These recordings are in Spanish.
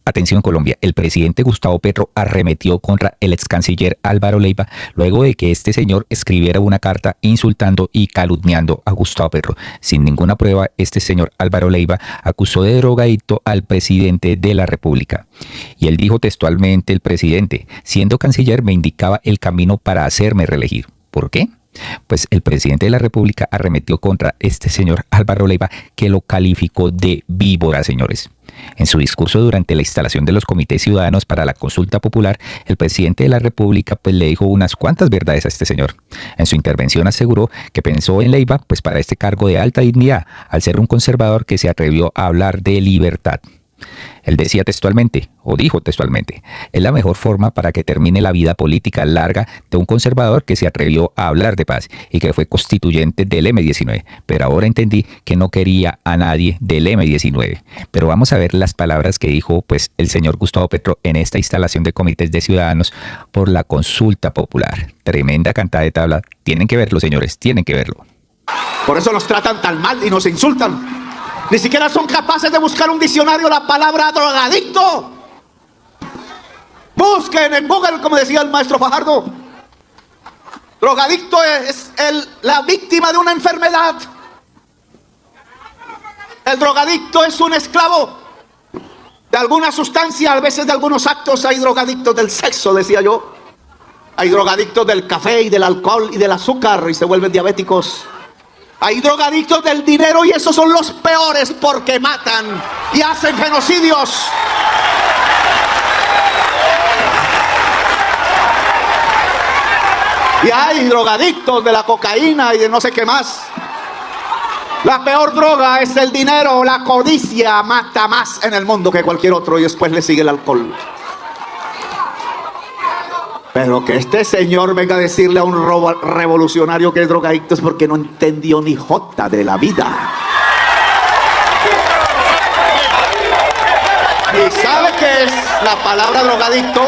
Atención Colombia, el presidente Gustavo Petro arremetió contra el ex canciller Álvaro Leiva luego de que este señor escribiera una carta insultando y calumniando a Gustavo Petro. Sin ninguna prueba, este señor Álvaro Leiva acusó de drogadicto al presidente de la República. Y él dijo textualmente: el presidente, siendo canciller, me indicaba el camino para hacerme reelegir. ¿Por qué? Pues el presidente de la República arremetió contra este señor Álvaro Leiva, que lo calificó de víbora, señores. En su discurso durante la instalación de los comités ciudadanos para la consulta popular, el presidente de la República le dijo unas cuantas verdades a este señor. En su intervención aseguró que pensó en Leiva para este cargo de alta dignidad, al ser un conservador que se atrevió a hablar de libertad. Él decía textualmente, o dijo textualmente: es la mejor forma para que termine la vida política larga de un conservador que se atrevió a hablar de paz y que fue constituyente del M-19, pero ahora entendí que no quería a nadie del M-19. Pero vamos a ver las palabras que dijo el señor Gustavo Petro en esta instalación de comités de ciudadanos por la consulta popular. Tremenda cantada de tabla. Tienen que verlo, señores, tienen que verlo. Por eso nos tratan tan mal y nos insultan. Ni siquiera son capaces de buscar un diccionario la palabra drogadicto. Busquen en Google, como decía el maestro Fajardo. Drogadicto es la víctima de una enfermedad. El drogadicto es un esclavo de alguna sustancia, a veces de algunos actos. Hay drogadictos del sexo, decía yo. Hay drogadictos del café y del alcohol y del azúcar y se vuelven diabéticos. Hay drogadictos del dinero y esos son los peores porque matan y hacen genocidios. Y hay drogadictos de la cocaína y de no sé qué más. La peor droga es el dinero. La codicia mata más en el mundo que cualquier otro y después le sigue el alcohol. Pero que este señor venga a decirle a un revolucionario que es drogadicto es porque no entendió ni jota de la vida. Ni sabe qué es la palabra drogadicto,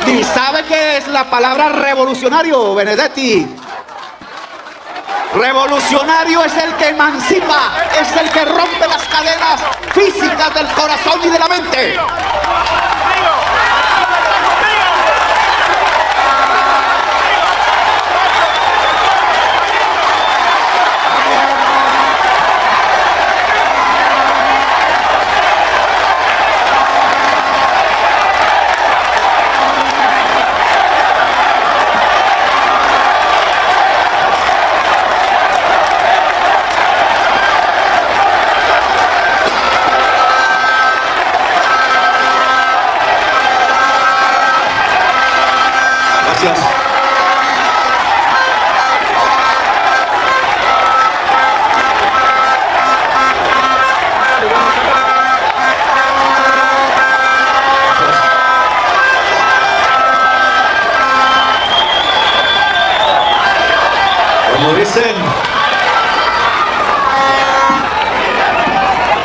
ni sabe qué es la palabra revolucionario, Benedetti. Revolucionario es el que emancipa, es el que rompe las cadenas físicas del corazón y de la mente.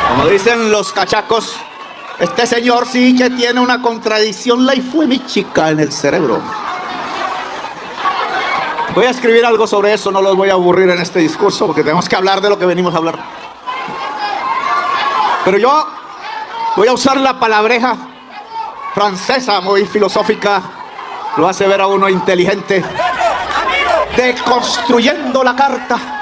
Como dicen los cachacos, este señor sí que tiene una contradicción laifuemichica en el cerebro. Voy a escribir algo sobre eso, no los voy a aburrir en este discurso porque tenemos que hablar de lo que venimos a hablar. Pero yo voy a usar la palabreja francesa muy filosófica, lo hace ver a uno inteligente, deconstruyendo la carta.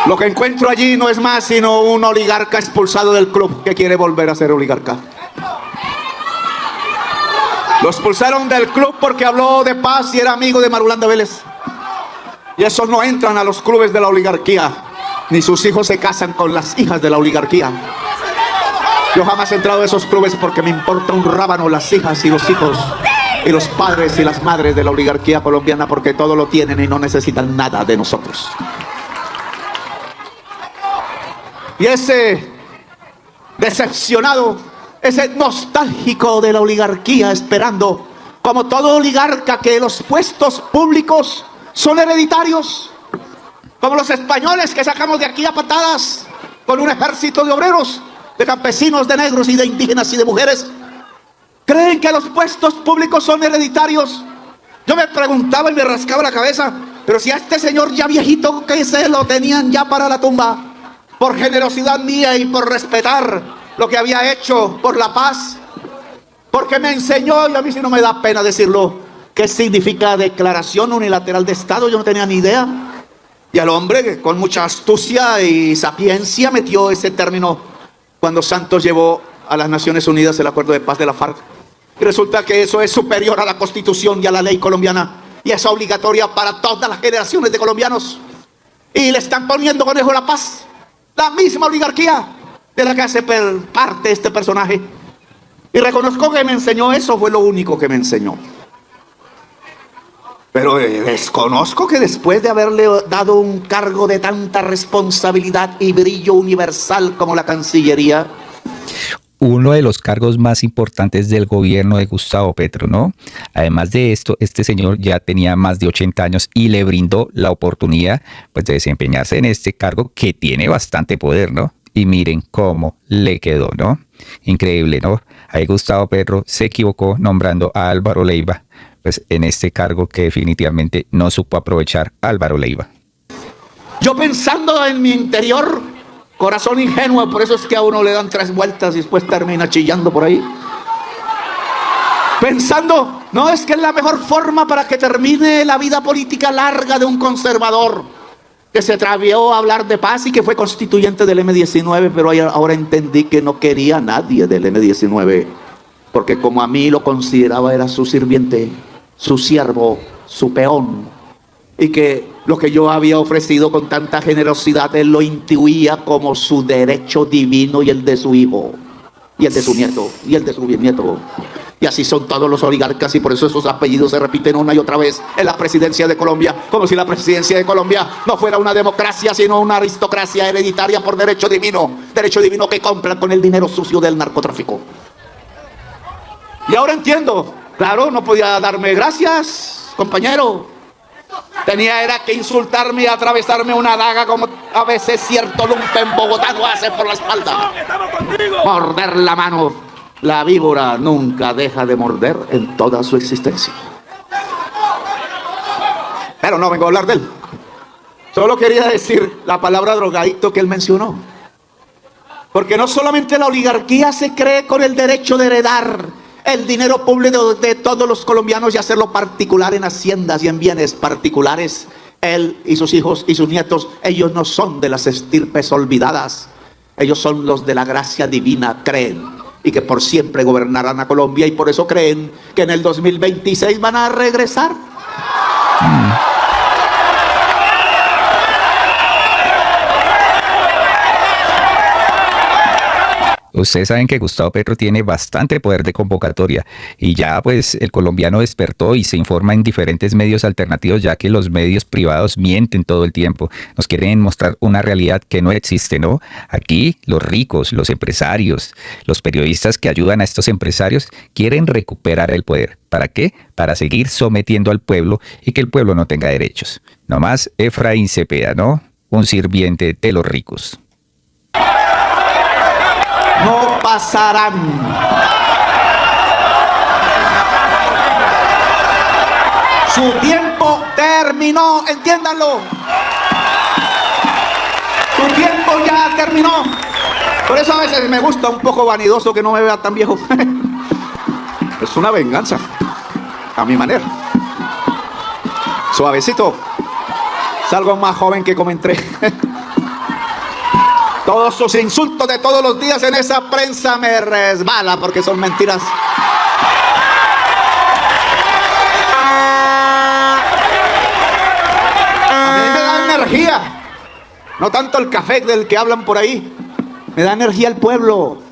Lo que encuentro allí no es más sino un oligarca expulsado del club que quiere volver a ser oligarca. Lo expulsaron del club porque habló de paz y era amigo de Marulanda Vélez. Y esos no entran a los clubes de la oligarquía, ni sus hijos se casan con las hijas de la oligarquía. Yo jamás he entrado a esos clubes porque me importa un rábano las hijas y los hijos y los padres y las madres de la oligarquía colombiana, porque todo lo tienen y no necesitan nada de nosotros. Y ese decepcionado, ese nostálgico de la oligarquía, esperando, como todo oligarca, que los puestos públicos son hereditarios, como los españoles que sacamos de aquí a patadas con un ejército de obreros, de campesinos, de negros y de indígenas y de mujeres. ¿Creen que los puestos públicos son hereditarios? Yo me preguntaba y me rascaba la cabeza, pero si a este señor ya viejito, que se lo tenían ya para la tumba, por generosidad mía y por respetar lo que había hecho por la paz, porque me enseñó, y a mí sí no me da pena decirlo, qué significa declaración unilateral de Estado. Yo no tenía ni idea. Y al hombre, con mucha astucia y sapiencia, metió ese término cuando Santos llevó a las Naciones Unidas el acuerdo de paz de la FARC. Y resulta que eso es superior a la Constitución y a la ley colombiana, y es obligatoria para todas las generaciones de colombianos. Y le están poniendo conejo a la paz, la misma oligarquía de la que hace parte este personaje. Y reconozco que me enseñó eso, fue lo único que me enseñó. Pero desconozco que después de haberle dado un cargo de tanta responsabilidad y brillo universal como la Cancillería, uno de los cargos más importantes del gobierno de Gustavo Petro, ¿no? Además de esto, este señor ya tenía más de 80 años y le brindó la oportunidad, pues, de desempeñarse en este cargo que tiene bastante poder, ¿no? Y miren cómo le quedó, ¿no? Increíble, ¿no? Ahí Gustavo Petro se equivocó nombrando a Álvaro Leiva, pues, en este cargo que definitivamente no supo aprovechar Álvaro Leiva. yo pensando en mi interior, corazón ingenuo, por eso es que a uno le dan 3 vueltas y después termina chillando por ahí. Pensando, no, es que es la mejor forma para que termine la vida política larga de un conservador que se atrevió a hablar de paz y que fue constituyente del M-19, pero ahora entendí que no quería a nadie del M-19, porque como a mí lo consideraba era su sirviente, su siervo, su peón, y que lo que yo había ofrecido con tanta generosidad él lo intuía como su derecho divino y el de su hijo, y el de su nieto, y el de su bisnieto. Y así son todos los oligarcas, y por eso esos apellidos se repiten una y otra vez en la presidencia de Colombia, como si la presidencia de Colombia no fuera una democracia, sino una aristocracia hereditaria por derecho divino que compran con el dinero sucio del narcotráfico. Y ahora entiendo, claro, no podía darme gracias, compañero. Era que insultarme y atravesarme una daga como a veces cierto lumpen bogotano hace por la espalda. Morder la mano. La víbora nunca deja de morder en toda su existencia. Pero no vengo a hablar de él. Solo quería decir la palabra drogadicto que él mencionó. Porque no solamente la oligarquía se cree con el derecho de heredar el dinero público de todos los colombianos y hacerlo particular en haciendas y en bienes particulares. Él y sus hijos y sus nietos, ellos no son de las estirpes olvidadas. Ellos son los de la gracia divina, creen. Y que por siempre gobernarán a Colombia, y por eso creen que en el 2026 van a regresar. Ustedes saben que Gustavo Petro tiene bastante poder de convocatoria y ya pues el colombiano despertó y se informa en diferentes medios alternativos, ya que los medios privados mienten todo el tiempo. Nos quieren mostrar una realidad que no existe, ¿no? Aquí los ricos, los empresarios, los periodistas que ayudan a estos empresarios quieren recuperar el poder. ¿Para qué? Para seguir sometiendo al pueblo y que el pueblo no tenga derechos. Nomás Efraín Cepeda, ¿no? Un sirviente de los ricos. No pasarán. Su tiempo terminó, entiéndanlo. Su tiempo ya terminó. Por eso a veces me gusta un poco vanidoso que no me vea tan viejo. Es una venganza, a mi manera. Suavecito. Salgo más joven que como entré. Todos sus insultos de todos los días en esa prensa me resbala porque son mentiras. A mí me da energía. No tanto el café del que hablan por ahí. Me da energía el pueblo.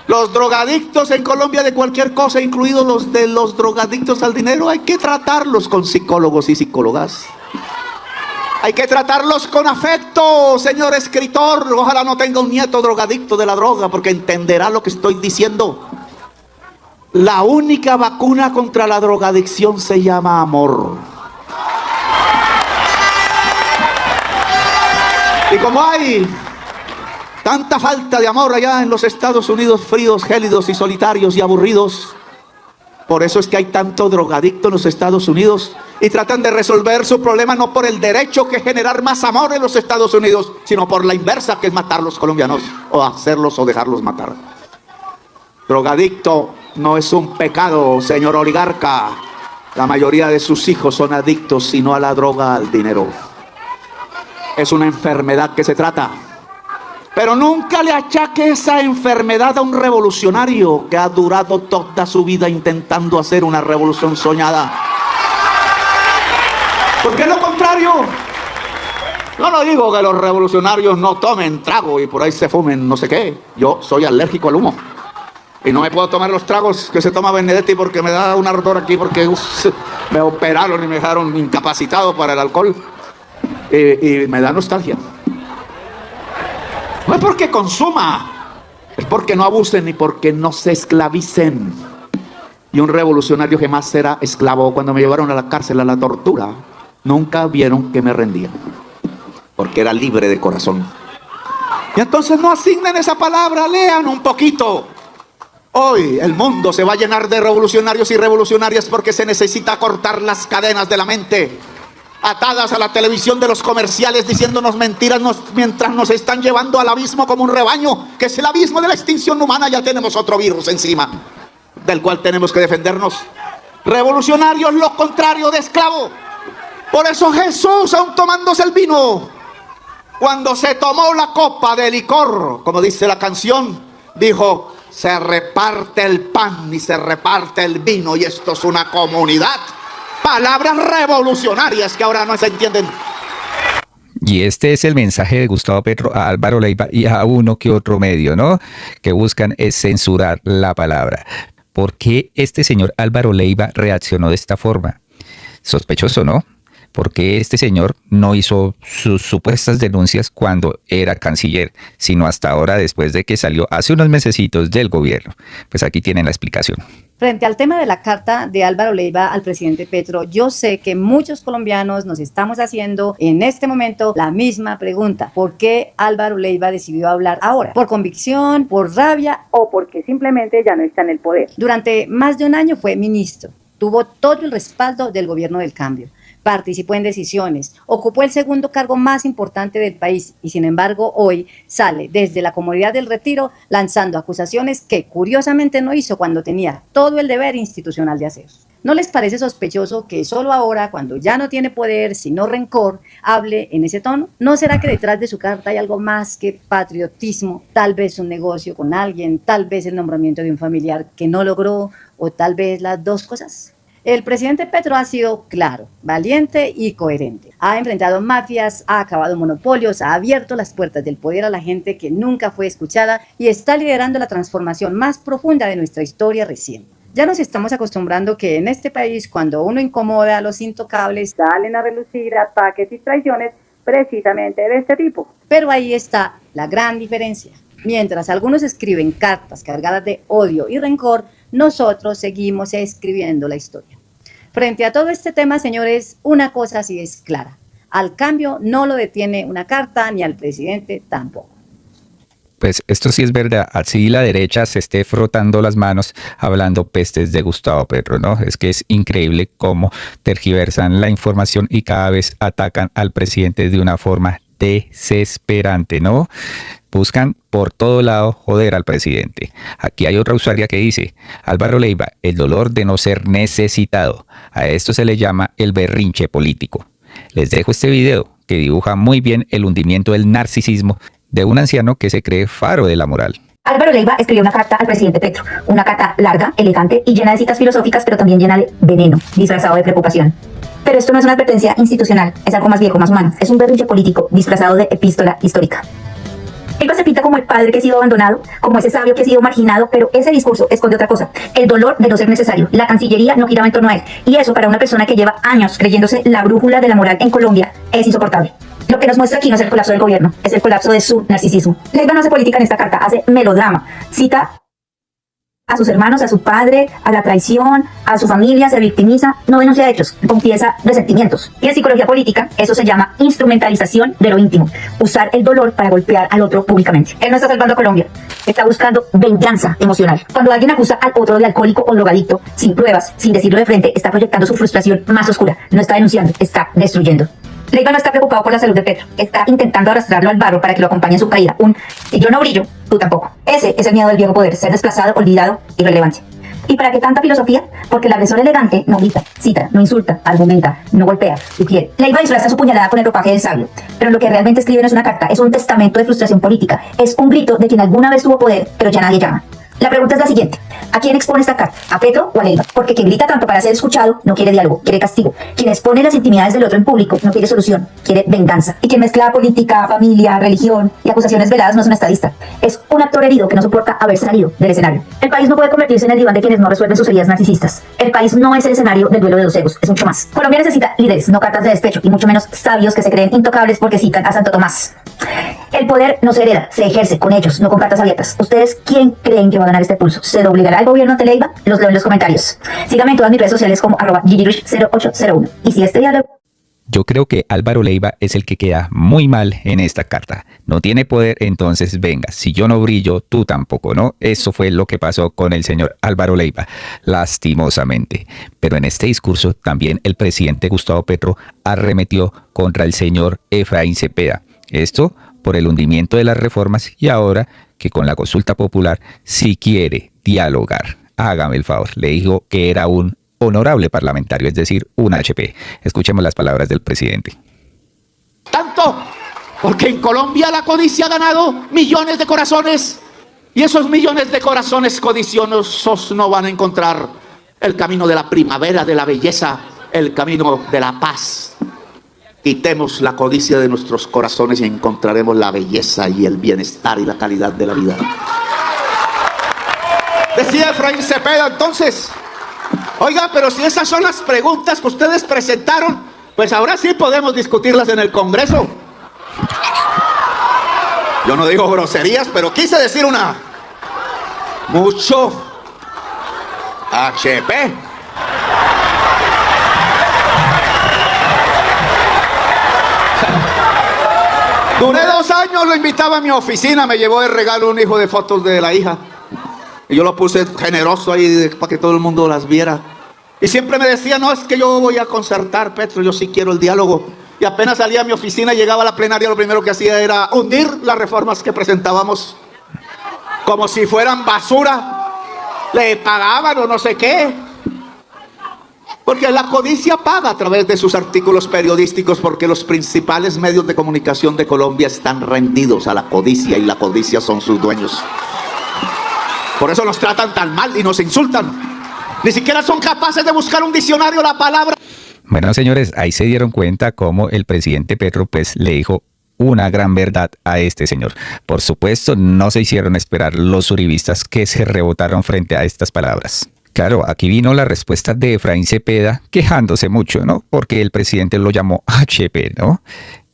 Los drogadictos en Colombia de cualquier cosa, incluidos los de los drogadictos al dinero, hay que tratarlos con psicólogos y psicólogas. Hay que tratarlos con afecto, señor escritor. Ojalá no tenga un nieto drogadicto de la droga, porque entenderá lo que estoy diciendo. La única vacuna contra la drogadicción se llama amor. Y como hay tanta falta de amor allá en los Estados Unidos, fríos, gélidos y solitarios y aburridos, por eso es que hay tanto drogadicto en los Estados Unidos y tratan de resolver su problema no por el derecho que es generar más amor en los Estados Unidos, sino por la inversa, que es matar a los colombianos o hacerlos o dejarlos matar. Drogadicto no es un pecado, señor oligarca. La mayoría de sus hijos son adictos, y no a la droga, al dinero. Es una enfermedad que se trata. Pero nunca le achaque esa enfermedad a un revolucionario que ha durado toda su vida intentando hacer una revolución soñada. Porque es lo contrario. Yo no digo que los revolucionarios no tomen trago y por ahí se fumen no sé qué. Yo soy alérgico al humo. Y no me puedo tomar los tragos que se toma Benedetti porque me da un ardor aquí, porque me operaron y me dejaron incapacitado para el alcohol. Y me da nostalgia. No es porque consuma, es porque no abusen ni porque no se esclavicen. Y un revolucionario jamás será esclavo. Cuando me llevaron a la cárcel, a la tortura, nunca vieron que me rendía, porque era libre de corazón. Y entonces no asignen esa palabra, lean un poquito. Hoy el mundo se va a llenar de revolucionarios y revolucionarias porque se necesita cortar las cadenas de la mente, atadas a la televisión de los comerciales diciéndonos mentiras mientras nos están llevando al abismo como un rebaño, que es el abismo de la extinción humana. Ya tenemos otro virus encima, del cual tenemos que defendernos. Revolucionarios, lo contrario de esclavo. Por eso Jesús, aun tomándose el vino, cuando se tomó la copa de licor, como dice la canción, dijo: se reparte el pan y se reparte el vino, y esto es una comunidad. Palabras revolucionarias que ahora no se entienden. Y este es el mensaje de Gustavo Petro a Álvaro Leiva y a uno que otro medio, ¿no? Que buscan es censurar la palabra. ¿Por qué este señor Álvaro Leiva reaccionó de esta forma? Sospechoso, ¿no? Porque este señor no hizo sus supuestas denuncias cuando era canciller, sino hasta ahora, después de que salió hace unos mesecitos del gobierno. Pues aquí tienen la explicación. Frente al tema de la carta de Álvaro Leiva al presidente Petro, yo sé que muchos colombianos nos estamos haciendo en este momento la misma pregunta. ¿Por qué Álvaro Leiva decidió hablar ahora? ¿Por convicción, por rabia o porque simplemente ya no está en el poder? Durante más de un año fue ministro, tuvo todo el respaldo del gobierno del cambio. Participó en decisiones, ocupó el segundo cargo más importante del país y sin embargo hoy sale desde la comodidad del retiro lanzando acusaciones que curiosamente no hizo cuando tenía todo el deber institucional de hacer. ¿No les parece sospechoso que solo ahora, cuando ya no tiene poder, sino rencor, hable en ese tono? ¿No será que detrás de su carta hay algo más que patriotismo? Tal vez un negocio con alguien, tal vez el nombramiento de un familiar que no logró, o tal vez las dos cosas. El presidente Petro ha sido claro, valiente y coherente. Ha enfrentado mafias, ha acabado monopolios, ha abierto las puertas del poder a la gente que nunca fue escuchada y está liderando la transformación más profunda de nuestra historia reciente. Ya nos estamos acostumbrando que en este país, cuando uno incomoda a los intocables, salen a relucir ataques y traiciones precisamente de este tipo. Pero ahí está la gran diferencia. Mientras algunos escriben cartas cargadas de odio y rencor, nosotros seguimos escribiendo la historia. Frente a todo este tema, señores, una cosa sí es clara. Al cambio no lo detiene una carta, ni al presidente tampoco. Pues esto sí es verdad, así la derecha se esté frotando las manos hablando pestes de Gustavo Petro, ¿no? Es que es increíble cómo tergiversan la información y cada vez atacan al presidente de una forma desesperante, ¿no? Buscan por todo lado joder al presidente. Aquí hay otra usuaria que dice: Álvaro Leiva, el dolor de no ser necesitado. A esto se le llama el berrinche político. Les dejo este video que dibuja muy bien el hundimiento del narcisismo de un anciano que se cree faro de la moral. Álvaro Leiva escribió una carta al presidente Petro, una carta larga, elegante y llena de citas filosóficas, pero también llena de veneno, disfrazado de preocupación. Pero esto no es una advertencia institucional, es algo más viejo, más humano. Es un berrinche político disfrazado de epístola histórica. Leiva se pinta como el padre que ha sido abandonado, como ese sabio que ha sido marginado, pero ese discurso esconde otra cosa: el dolor de no ser necesario. La Cancillería no giraba en torno a él, y eso para una persona que lleva años creyéndose la brújula de la moral en Colombia es insoportable. Lo que nos muestra aquí no es el colapso del gobierno, es el colapso de su narcisismo. Leiva no hace política en esta carta, hace melodrama. Cita a sus hermanos, a su padre, a la traición, a su familia, se victimiza, no denuncia hechos, confiesa resentimientos. Y en psicología política eso se llama instrumentalización de lo íntimo, usar el dolor para golpear al otro públicamente. Él no está salvando a Colombia, está buscando venganza emocional. Cuando alguien acusa al otro de alcohólico o drogadicto, sin pruebas, sin decirlo de frente, está proyectando su frustración más oscura, no está denunciando, está destruyendo. Leiva no está preocupado por la salud de Petro, está intentando arrastrarlo al barro para que lo acompañe en su caída. Si yo no brillo, tú tampoco. Ese es el miedo del viejo poder, ser desplazado, olvidado, irrelevante. ¿Y para qué tanta filosofía? Porque el agresor elegante no grita, cita, no insulta, argumenta, no golpea, sugiere. Leiva disfraza su puñalada con el ropaje del sabio, pero lo que realmente escribe no es una carta, es un testamento de frustración política, es un grito de quien alguna vez tuvo poder, pero ya nadie llama. La pregunta es la siguiente: ¿a quién expone esta carta? ¿A Petro o a Leiva? Porque quien grita tanto para ser escuchado no quiere diálogo, quiere castigo. Quien expone las intimidades del otro en público no quiere solución, quiere venganza. Y quien mezcla política, familia, religión y acusaciones veladas no es un estadista. Es un actor herido que no soporta haber salido del escenario. El país no puede convertirse en el diván de quienes no resuelven sus heridas narcisistas. El país no es el escenario del duelo de dos egos, es mucho más. Colombia necesita líderes, no cartas de despecho, y mucho menos sabios que se creen intocables porque citan a Santo Tomás. El poder no se hereda, se ejerce con hechos, no con cartas abiertas. ¿Ustedes quién creen que va a ganar este pulso? ¿Se doblegará el gobierno ante Leiva? Los leo en los comentarios. Síganme en todas mis redes sociales como @GigiRich0801. Y si este diálogo... Yo creo que Álvaro Leiva es el que queda muy mal en esta carta. No tiene poder, entonces venga, si yo no brillo, tú tampoco, ¿no? Eso fue lo que pasó con el señor Álvaro Leiva, lastimosamente. Pero en este discurso también el presidente Gustavo Petro arremetió contra el señor Efraín Cepeda. Esto por el hundimiento de las reformas y ahora que con la consulta popular sí quiere dialogar. Hágame el favor, le dijo que era un honorable parlamentario, es decir, un HP. Escuchemos las palabras del presidente. Tanto, porque en Colombia la codicia ha ganado millones de corazones y esos millones de corazones codiciosos no van a encontrar el camino de la primavera, de la belleza, el camino de la paz. Quitemos la codicia de nuestros corazones y encontraremos la belleza y el bienestar y la calidad de la vida. Decía Efraín Cepeda entonces: oiga, pero si esas son las preguntas que ustedes presentaron, pues ahora sí podemos discutirlas en el Congreso. Yo no digo groserías, pero quise decir una. Mucho HP. Duré 2 años, lo invitaba a mi oficina, me llevó de regalo un hijo de fotos de la hija. Y yo lo puse generoso ahí para que todo el mundo las viera. Y siempre me decía: no, es que yo voy a concertar, Petro, yo sí quiero el diálogo. Y apenas salía a mi oficina, llegaba a la plenaria, lo primero que hacía era hundir las reformas que presentábamos. Como si fueran basura. Le pagaban o no sé qué. Porque la codicia paga a través de sus artículos periodísticos, porque los principales medios de comunicación de Colombia están rendidos a la codicia y la codicia son sus dueños. Por eso nos tratan tan mal y nos insultan. Ni siquiera son capaces de buscar un diccionario la palabra. Bueno, señores, ahí se dieron cuenta cómo el presidente Petro pues le dijo una gran verdad a este señor. Por supuesto, no se hicieron esperar los uribistas que se rebotaron frente a estas palabras. Claro, aquí vino la respuesta de Efraín Cepeda quejándose mucho, ¿no? Porque el presidente lo llamó HP, ¿no?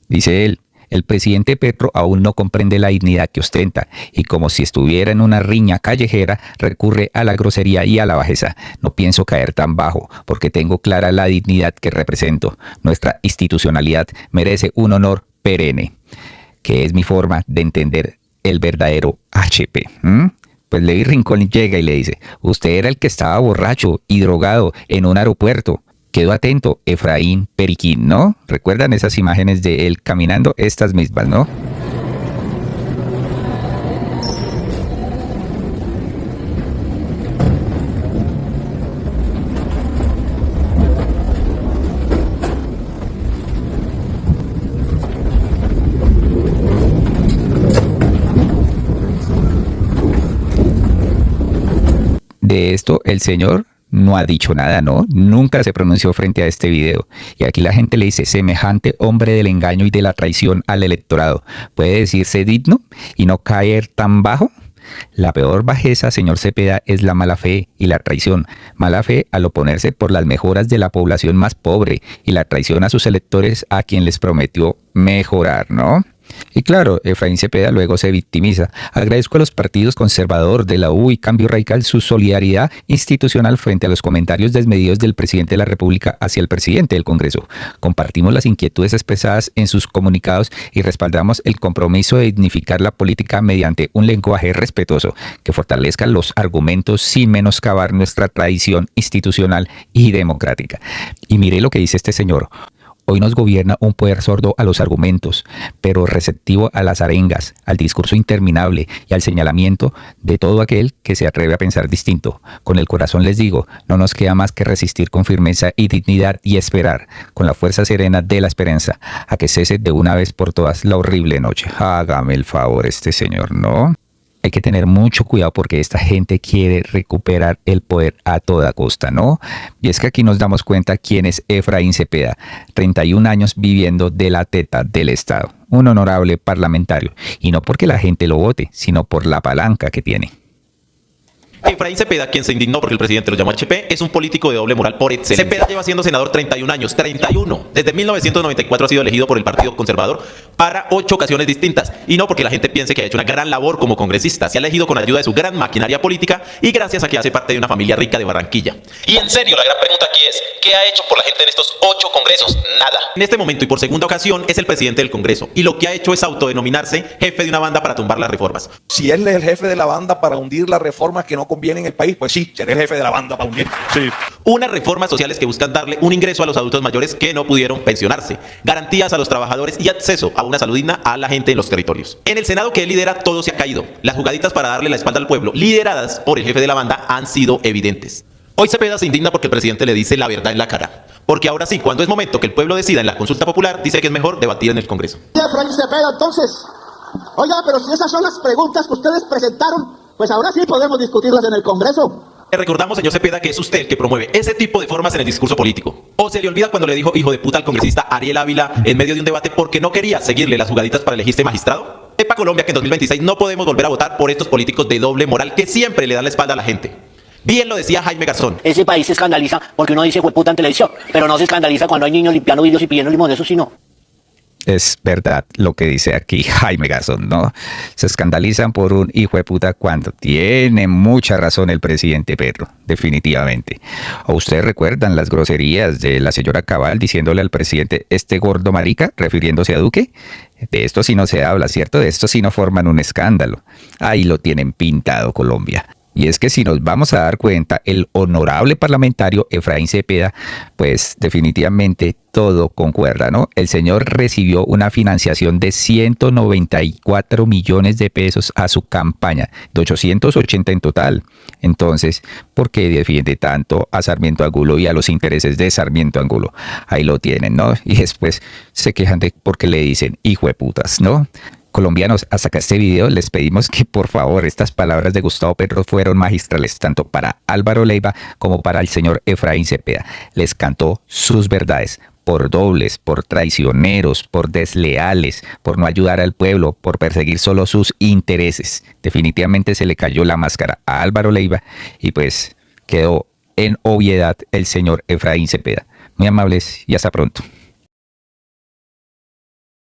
Dice él: el presidente Petro aún no comprende la dignidad que ostenta y como si estuviera en una riña callejera recurre a la grosería y a la bajeza. No pienso caer tan bajo porque tengo clara la dignidad que represento. Nuestra institucionalidad merece un honor perenne, que es mi forma de entender el verdadero HP. Pues Levi Rincón llega y le dice: usted era el que estaba borracho y drogado en un aeropuerto. Quedó atento, Efraín Periquín, ¿no? ¿Recuerdan esas imágenes de él caminando? Estas mismas, ¿no? De esto el señor no ha dicho nada, ¿no? Nunca se pronunció frente a este video. Y aquí la gente le dice: semejante hombre del engaño y de la traición al electorado, ¿puede decirse digno y no caer tan bajo? La peor bajeza, señor Cepeda, es la mala fe y la traición. Mala fe al oponerse por las mejoras de la población más pobre y la traición a sus electores a quien les prometió mejorar, ¿no? Y claro, Efraín Cepeda luego se victimiza. Agradezco a los partidos conservador de la U y Cambio Radical su solidaridad institucional frente a los comentarios desmedidos del presidente de la República hacia el presidente del Congreso. Compartimos las inquietudes expresadas en sus comunicados y respaldamos el compromiso de dignificar la política mediante un lenguaje respetuoso que fortalezca los argumentos sin menoscabar nuestra tradición institucional y democrática. Y mire lo que dice este señor. Hoy nos gobierna un poder sordo a los argumentos, pero receptivo a las arengas, al discurso interminable y al señalamiento de todo aquel que se atreve a pensar distinto. Con el corazón les digo, no nos queda más que resistir con firmeza y dignidad y esperar, con la fuerza serena de la esperanza, a que cese de una vez por todas la horrible noche. Hágame el favor este señor, ¿no? Hay que tener mucho cuidado porque esta gente quiere recuperar el poder a toda costa, ¿no? Y es que aquí nos damos cuenta quién es Efraín Cepeda, 31 años viviendo de la teta del Estado, un honorable parlamentario, y no porque la gente lo vote, sino por la palanca que tiene. Efraín Cepeda, quien se indignó porque el presidente lo llamó HP, es un político de doble moral por excelencia. Cepeda lleva siendo senador 31 años, 31. Desde 1994 ha sido elegido por el Partido Conservador para 8 ocasiones distintas. Y no porque la gente piense que ha hecho una gran labor como congresista. Se ha elegido con ayuda de su gran maquinaria política y gracias a que hace parte de una familia rica de Barranquilla. Y en serio, la gran pregunta aquí es, ¿qué ha hecho por la gente en estos 8 congresos? Nada. En este momento y por segunda ocasión es el presidente del Congreso. Y lo que ha hecho es autodenominarse jefe de una banda para tumbar las reformas. Si él es el jefe de la banda para hundir las reformas que no convienen en el país, pues sí, seré el jefe de la banda para hundir. Sí. Unas reformas sociales que buscan darle un ingreso a los adultos mayores que no pudieron pensionarse, garantías a los trabajadores y acceso a una salud digna a la gente en los territorios. En el Senado que él lidera todo se ha caído. Las jugaditas para darle la espalda al pueblo, lideradas por el jefe de la banda, han sido evidentes. Hoy Cepeda se indigna porque el presidente le dice la verdad en la cara. Porque ahora sí, cuando es momento que el pueblo decida en la consulta popular, dice que es mejor debatir en el Congreso. Efraín Cepeda, entonces, oiga, pero si esas son las preguntas que ustedes presentaron, pues ahora sí podemos discutirlas en el Congreso. Le recordamos, señor Cepeda, que es usted el que promueve ese tipo de formas en el discurso político. ¿O se le olvida cuando le dijo hijo de puta al congresista Ariel Ávila en medio de un debate porque no quería seguirle las jugaditas para elegirse magistrado? Sepa Colombia que en 2026 no podemos volver a votar por estos políticos de doble moral que siempre le dan la espalda a la gente. Bien lo decía Jaime Garzón. Ese país se escandaliza porque uno dice hueputa en televisión, pero no se escandaliza cuando hay niños limpiando vidrios y pidiendo limón, eso sí no. Es verdad lo que dice aquí Jaime Garzón, ¿no? Se escandalizan por un hijo de puta cuando tiene mucha razón el presidente Petro, definitivamente. ¿O ustedes recuerdan las groserías de la señora Cabal diciéndole al presidente este gordo marica, refiriéndose a Duque? De esto sí no se habla, ¿cierto? De esto sí no forman un escándalo. Ahí lo tienen pintado Colombia. Y es que si nos vamos a dar cuenta, el honorable parlamentario Efraín Cepeda, pues definitivamente todo concuerda, ¿no? El señor recibió una financiación de 194 millones de pesos a su campaña, de 880 en total. Entonces, ¿por qué defiende tanto a Sarmiento Angulo y a los intereses de Sarmiento Angulo? Ahí lo tienen, ¿no? Y después se quejan de porque le dicen hijo de putas, ¿no? Colombianos, hasta acá este video les pedimos que por favor estas palabras de Gustavo Petro fueron magistrales tanto para Álvaro Leiva como para el señor Efraín Cepeda. Les cantó sus verdades por dobles, por traicioneros, por desleales, por no ayudar al pueblo, por perseguir solo sus intereses. Definitivamente se le cayó la máscara a Álvaro Leiva y pues quedó en obviedad el señor Efraín Cepeda. Muy amables y hasta pronto.